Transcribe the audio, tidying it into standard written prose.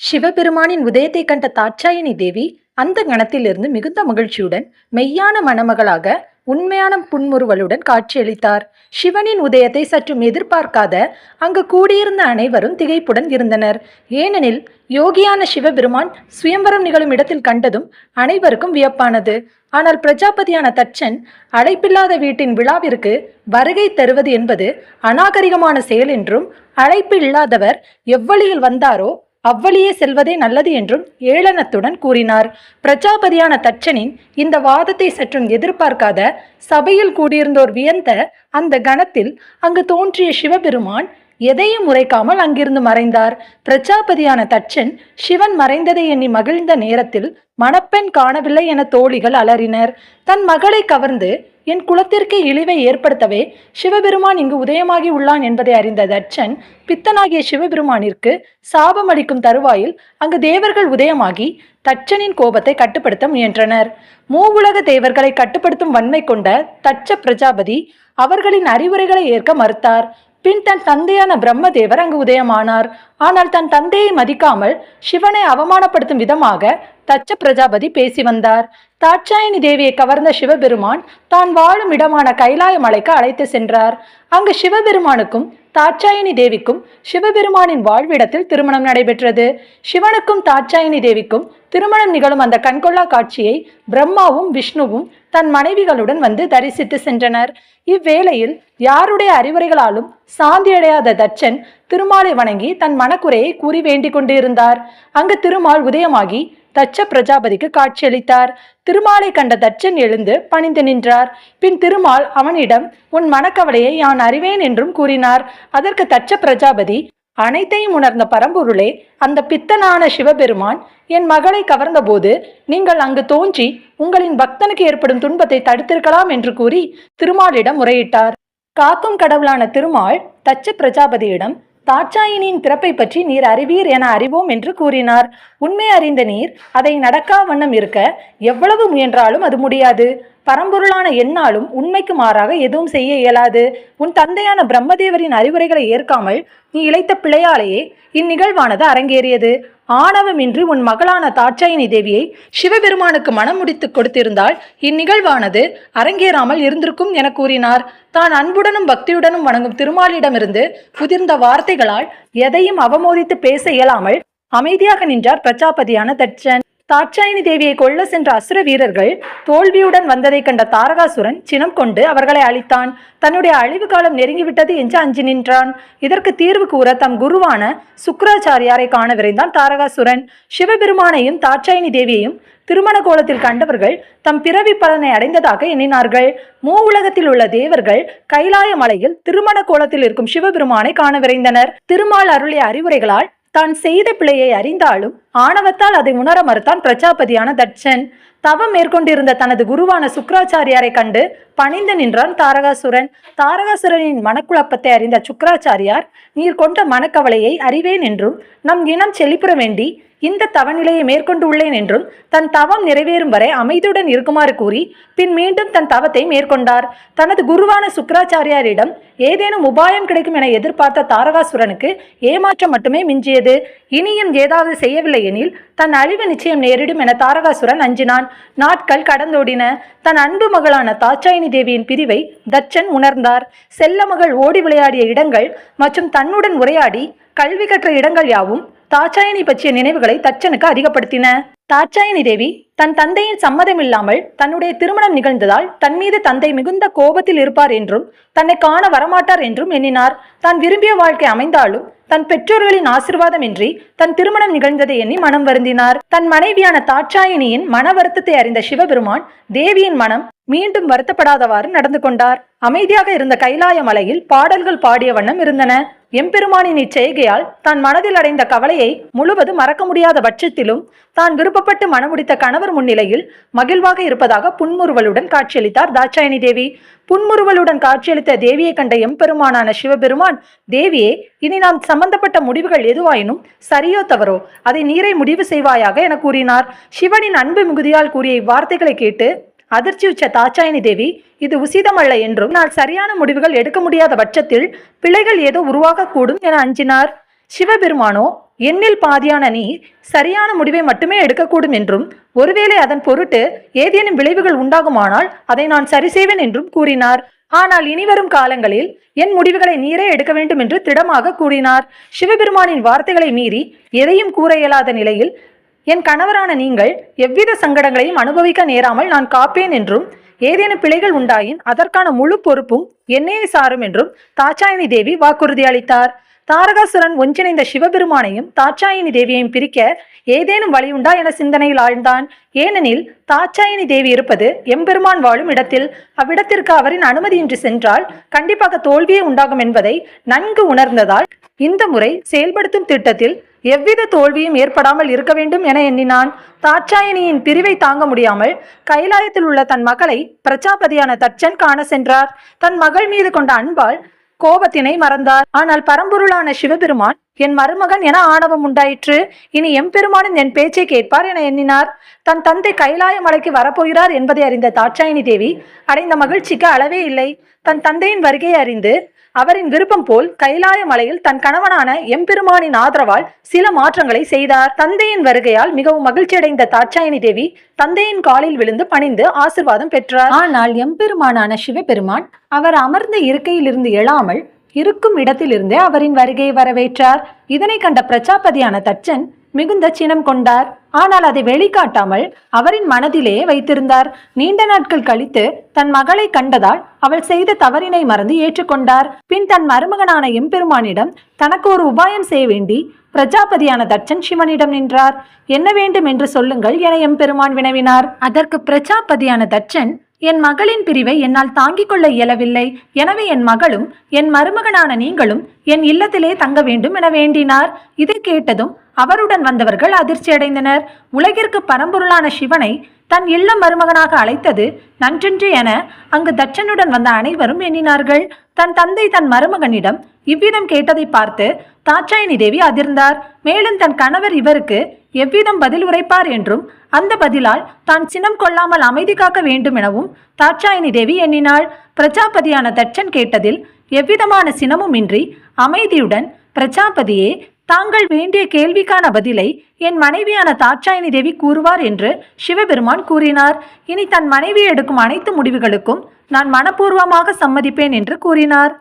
சிவபெருமானின் உதயத்தை கண்ட தாட்சாயினி தேவி அந்த கணத்திலிருந்து மிகுந்த மகிழ்ச்சியுடன் மெய்யான மணமகளாக உண்மையான புன்முறுவலுடன் காட்சியளித்தார். சிவனின் உதயத்தை சற்றும் எதிர்பார்க்காத அங்கு கூடியிருந்த அனைவரும் திகைப்புடன் இருந்தனர். ஏனெனில் யோகியான சிவபெருமான் சுயம்பரம் நிகழும் இடத்தில் கண்டதும் அனைவருக்கும் வியப்பானது. ஆனால் பிரஜாபதியான தட்சன் அழைப்பில்லாத வீட்டின் விழாவிற்கு வருகை தருவது என்பது அநாகரிகமான செயல் என்றும், அழைப்பு இல்லாதவர் எவ்வழியில் வந்தாரோ அவ்வழியே செல்வதே நல்லது என்றும் ஏளனத்துடன் கூறினார். பிரஜாபதியான தட்சனின் இந்த வாதத்தை சற்றும் எதிர்பார்க்காத சபையில் கூடியிருந்தோர் வியந்த அந்த கணத்தில் அங்கு தோன்றிய சிவபெருமான் எதையும் உரைக்காமல் அங்கிருந்து மறைந்தார். பிரஜாபதியான தட்சன் சிவன் மறைந்ததை எண்ணி மகிழ்ந்த நேரத்தில் மணப்பெண் காணவில்லை என தோழிகள் அலறினர். தன் மகளை கவர்ந்து என் குலத்திற்கு இழிவை ஏற்படுத்தவே சிவபெருமான் இங்கு உதயமாகி உள்ளான் என்பதை அறிந்த தட்சன் பித்தனாகிய சிவபெருமானிற்கு சாபம் அளிக்கும் தருவாயில் அங்கு தேவர்கள் உதயமாகி தட்சனின் கோபத்தை கட்டுப்படுத்த முயன்றனர். மூவுலக தேவர்களை கட்டுப்படுத்தும் வன்மை கொண்ட தட்ச பிரஜாபதி அவர்களின் அறிவுரைகளை ஏற்க மறுத்தார். பின் தன் தந்தையான பிரம்மதேவர் அங்கு உதயமானார். ஆனால் தன் தந்தையை மதிக்காமல் சிவனை அவமானப்படுத்தும் விதமாக தட்ச பிரஜாபதி பேசி வந்தார். தாட்சாயினி தேவியை கவர்ந்த சிவபெருமான் தான் வாழும் இடமான கைலாய மலைக்கு அழைத்து சென்றார். அங்கு சிவபெருமானுக்கும் தாட்சாயினி தேவிக்கும் சிவபெருமானின் வாழ்விடத்தில் திருமணம் நடைபெற்றது. சிவனுக்கும் தாட்சாயினி தேவிக்கும் திருமணம் நிகழும் அந்த கண்கொள்ளா காட்சியை பிரம்மாவும் விஷ்ணுவும் தன் மனைவிகளுடன் வந்து தரிசித்து சென்றனர். இவ்வேளையில் யாருடைய அறிவுரைகளாலும் சாந்தியடையாத தட்சன் திருமாலை வணங்கி தன் மனக்குறையை கூறி வேண்டிக் கொண்டு இருந்தார். அங்கு திருமால் உதயமாகி தட்ச பிரஜாபதிக்கு காட்சியளித்தார். திருமாலை கண்ட தட்சன் எழுந்து பணிந்து நின்றார். பின் திருமால் அவனிடம் உன் மனக்கவலையை யான் அறிவேன் என்றும் கூறினார். அதற்கு தட்ச பிரஜாபதி, அனைத்தையும் உணர்ந்த பரம்பொருளே, அந்த பித்தனான சிவபெருமான் என் மகளை கவர்ந்தபோது நீங்கள் அங்கு தோன்றி உங்களின் பக்தனுக்கு ஏற்படும் துன்பத்தை தடுத்திருக்கலாம் என்று கூறி திருமாலிடம் முறையிட்டார். காக்கும் கடவுளான திருமால் தட்ச பிரஜாபதியிடம் தாட்சாயினியின் பிறப்பை பற்றி நீர் அறிவீர் என அறிவோம் என்று கூறினார். உண்மை அறிந்த நீர் அதை நடக்கா வண்ணம் இருக்க எவ்வளவு முயன்றாலும் அது முடியாது. பரம்பொருளான எந்நாளும் உண்மைக்கு மாறாக எதுவும் செய்ய இயலாது. உன் தந்தையான பிரம்மதேவரின் அறிவுரைகளை ஏற்காமல் நீ இழைத்த பிழையாலேயே இந்நிகழ்வானது அரங்கேறியது. ஆணவமின்றி உன் மகளான தாட்சாயினி தேவியை சிவபெருமானுக்கு மனம் முடித்து கொடுத்திருந்தால் இந்நிகழ்வானது அரங்கேறாமல் இருந்திருக்கும் என கூறினார். தான் அன்புடனும் பக்தியுடனும் வணங்கும் திருமாலிடமிருந்து புதிர்ந்த வார்த்தைகளால் எதையும் அவமோதித்து பேச இயலாமல் அமைதியாக நின்றார் பிரஜாபதியான தட்சன். தாட்சாயினி தேவியை கொல்ல சென்ற அசுர வீரர்கள் தோல்வியுடன் வந்ததை கண்ட தாரகாசுரன் சினம் கொண்டு அவர்களை அழித்தான். தன்னுடைய அழிவு காலம் நெருங்கிவிட்டது என்று அஞ்சி நின்றான். இதற்கு தீர்வு கூற தம் குருவான சுக்கிராச்சாரியாரை காண விரைந்தான் தாரகாசுரன். சிவபெருமானையும் தாட்சாயினி தேவியையும் திருமண கோலத்தில் கண்டவர்கள் தம் பிறவி பலனை அடைந்ததாக எண்ணினார்கள். மூவுலகத்தில் உள்ள தேவர்கள் கைலாய மலையில் திருமண கோலத்தில் இருக்கும் சிவபெருமானை காண விரைந்தனர். திருமால் அருளிய அறிவுரைகளால் தான் செய்த பிழையை அறிந்தாலும் ஆணவத்தால் அதை உணர மறுத்தான் பிரஜாபதியான தட்சன். தவம் மேற்கொண்டிருந்த தனது குருவான சுக்கிராச்சாரியாரை கண்டு பணிந்து நின்றான் தாரகாசுரன். தாரகாசுரனின் மனக்குழப்பத்தை அறிந்த சுக்கிராச்சாரியார், நீர் கொண்ட மனக்கவலையை அறிவேன் என்றும் நம் இனம் செழிப்புற வேண்டி இந்த தவநிலையை மேற்கொண்டு உள்ளேன் என்றும் தன் தவம் நிறைவேறும் வரை அமைதியுடன் இருக்குமாறு கூறி பின் மீண்டும் தன் தவத்தை மேற்கொண்டார். தனது குருவான சுக்கிராச்சாரியாரிடம் ஏதேனும் உபாயம் கிடைக்கும் என எதிர்பார்த்த தாரகாசுரனுக்கு ஏமாற்றம் மட்டுமே மிஞ்சியது. இனியும் ஏதாவது செய்யவில்லை எனில் தன் அழிவு நிச்சயம் நேரிடும் என தாரகாசுரன் அஞ்சினான். நாட்கள் கடந்தோடின. தன் அன்பு மகளான தாட்சாயினி தேவியின் பிரிவை தட்சன் உணர்ந்தார். செல்ல மகள் ஓடி விளையாடிய இடங்கள் மற்றும் தன்னுடன் உரையாடி கல்வி கற்ற இடங்கள் யாவும் தாட்சாயினி பற்றிய நினைவுகளை தட்சனுக்கு அதிகப்படுத்தின. தாட்சாயினி தேவி தன் தந்தையின் சம்மதம் இல்லாமல் தன்னுடைய திருமணம் நிகழ்ந்ததால் தன் மீது தந்தை மிகுந்த கோபத்தில் இருப்பார் என்றும் தன்னை காண வரமாட்டார் என்றும் எண்ணினார். தான் விரும்பிய வாழ்க்கை அமைந்தாலும் தன் பெற்றோர்களின் ஆசிர்வாதமின்றி தன் திருமணம் நிகழ்ந்ததை எண்ணி மனம் வருந்தினார். தன் மனைவியான தாட்சாயினியின் மன வருத்தத்தை அறிந்த சிவபெருமான் தேவியின் மனம் மீண்டும் வருத்தப்படாதவாறு நடந்து கொண்டார். அமைதியாக இருந்த கைலாய மலையில் பாடல்கள் பாடிய வண்ணம் இருந்தன. எம்பெருமானின் இச்செய்கையால் தான் மனதில் அடைந்த கவலையை முழுவதும் மறக்க முடியாத பட்சத்திலும் தான் விருப்பப்பட்டு மனமுடித்த கணவர் முன்னிலையில் மகிழ்வாக இருப்பதாக புன்முறுவலுடன் காட்சியளித்தார் தாட்சாயினி தேவி. புன்முறுவலுடன் காட்சியளித்த தேவியை கண்ட எம்பெருமானான சிவபெருமான், தேவியே, இனி நாம் சம்பந்தப்பட்ட முடிவுகள் எதுவாயினும் சரியோ தவறோ அதை நீரை முடிவு செய்வாயாக என கூறினார். சிவனின் அன்பு மிகுதியால் கூறிய இவ்வார்த்தைகளை கேட்டு அதிர்ச்சி உச்ச தாட்சாயினி தேவி, இது உசிதமல்ல என்றும் நான் சரியான முடிவுகள் எடுக்க முடியாத பட்சத்தில் பிழைகள் ஏதோ உருவாகக்கூடும் என அஞ்சினார். சிவபெருமானோ என்னில் பாதியான நீ சரியான முடிவை மட்டுமே எடுக்கக்கூடும் என்றும் ஒருவேளை அதன் பொருட்டு ஏதேனும் விளைவுகள் உண்டாகுமானால் அதை நான் சரி செய்வேன் என்றும் கூறினார். ஆனால் இனிவரும் காலங்களில் என் முடிவுகளை நீரே எடுக்க வேண்டும் என்று திடமாக கூறினார். சிவபெருமானின் வார்த்தைகளை மீறி எதையும் கூற இயலாத நிலையில் என் கணவரான நீங்கள் எவ்வித சங்கடங்களையும் அனுபவிக்க நேராமல் நான் காப்பேன் என்றும் ஏதேனும் பிழைகள் உண்டாயின் அதற்கான முழு பொறுப்பும் என்னையே சாரும் என்றும் தாட்சாயினி தேவி வாக்குறுதி அளித்தார். தாரகாசுரன் ஒன்றிணைந்த சிவபெருமானையும் தாட்சாயினி தேவியையும் பிரிக்க ஏதேனும் வழியுண்டா என சிந்தனையில் ஆழ்ந்தான். ஏனெனில் தாட்சாயினி தேவி இருப்பது எம்பெருமான் வாழும் இடத்தில். அவ்விடத்திற்கு அவரின் அனுமதியின்றி சென்றால் கண்டிப்பாக தோல்வியே உண்டாகும் என்பதை நன்கு உணர்ந்ததால் இந்த முறை செயல்படுத்தும் திட்டத்தில் எவ்வித தோல்வியும் ஏற்படாமல் இருக்க வேண்டும் என எண்ணினான். தாட்சாயினியின் பிரிவை தாங்க முடியாமல் கைலாயத்தில் உள்ள தன் மகளை பிரஜாபதியான தட்சன் காண சென்றார். தன் மகள் மீது கொண்ட அன்பால் கோபத்தினை மறந்தார். ஆனால் பரம்பொருளான சிவபெருமான் என் மருமகன் என ஆணவம் உண்டாயிற்று. இனி எம்பெருமானும் என் பேச்சை கேட்பார் என எண்ணினார். தன் தந்தை கைலாய மலைக்கு வரப்போகிறார் என்பதை அறிந்த தாட்சாயினி தேவி அடைந்த மகிழ்ச்சிக்கு அளவே இல்லை. தன் தந்தையின் வருகையை அறிந்து அவரின் விருப்பம் போல் கைலாய மலையில் தன் கணவனான எம்பெருமானின் ஆதரவால் சில மாற்றங்களை செய்தார். தந்தையின் வருகையால் மிகவும் மகிழ்ச்சி அடைந்த தாட்சாயினி தேவி தந்தையின் காலில் விழுந்து பணிந்து ஆசிர்வாதம் பெற்றார். ஆனால் எம்பெருமானான சிவபெருமான் அவர் அமர்ந்த இருக்கையிலிருந்து எழாமல் இருக்கும் இடத்திலிருந்தே அவரின் வருகையை வரவேற்றார். இதனை கண்ட பிரஜாபதியான தட்சன் மிகுந்த சினம் கொண்டார். ஆனால் அதை வெளிக்காட்டாமல் அவரின் மனதிலேயே வைத்திருந்தார். நீண்ட நாட்கள் கழித்து தன் மகளை கண்டதால் அவள் செய்த தவறினை மறந்து ஏற்றுக்கொண்டார். பின் தன் மருமகனான எம்பெருமானிடம் தனக்கு ஒரு உபாயம் செய்ய வேண்டி பிரஜாபதியான தட்சன் சிவனிடம் நின்றார். என்ன வேண்டும் என்று சொல்லுங்கள் என எம்பெருமான் வினவினார். அதற்கு பிரஜாபதியான தட்சன், என் மகளின் பிரிவை என்னால் தாங்கிக் கொள்ள இயலவில்லை. எனவே என் மகளும் என் மருமகனான நீங்களும் என் இல்லத்திலே தங்க வேண்டும் என வேண்டினார். இதை கேட்டதும் அவருடன் வந்தவர்கள் அதிர்ச்சி அடைந்தனர். உலகிற்கு பரம்பொருளான சிவனை தன் இல்ல மருமகனாக அழைத்தது நன்றென்று என அங்கு தட்சனுடன் வந்த அனைவரும் எண்ணினார்கள். தன் தந்தை தன் மருமகனிடம் இவ்விதம் கேட்டதை பார்த்து தாட்சாயினி தேவி அதிர்ந்தார். மேலும் தன் கணவர் இவருக்கு எவ்விதம் பதில் உரைப்பார் என்றும் அந்த பதிலால் தான் சினம் கொள்ளாமல் அமைதி காக்க வேண்டும் எனவும் தாட்சாயினி தேவி எண்ணினாள். பிரஜாபதியான தட்சன் கேட்டதில் எவ்விதமான சினமுமின்றி அமைதியுடன், பிரஜாபதியே, தாங்கள் வேண்டிய கேள்விக்கான பதிலை என் மனைவியான தாட்சாயினி தேவி கூறுவார் என்று சிவபெருமான் கூறினார். இனி தன் மனைவி எடுக்கும் அனைத்து முடிவுகளுக்கும் நான் மனப்பூர்வமாக சம்மதிப்பேன் என்று கூறினார்.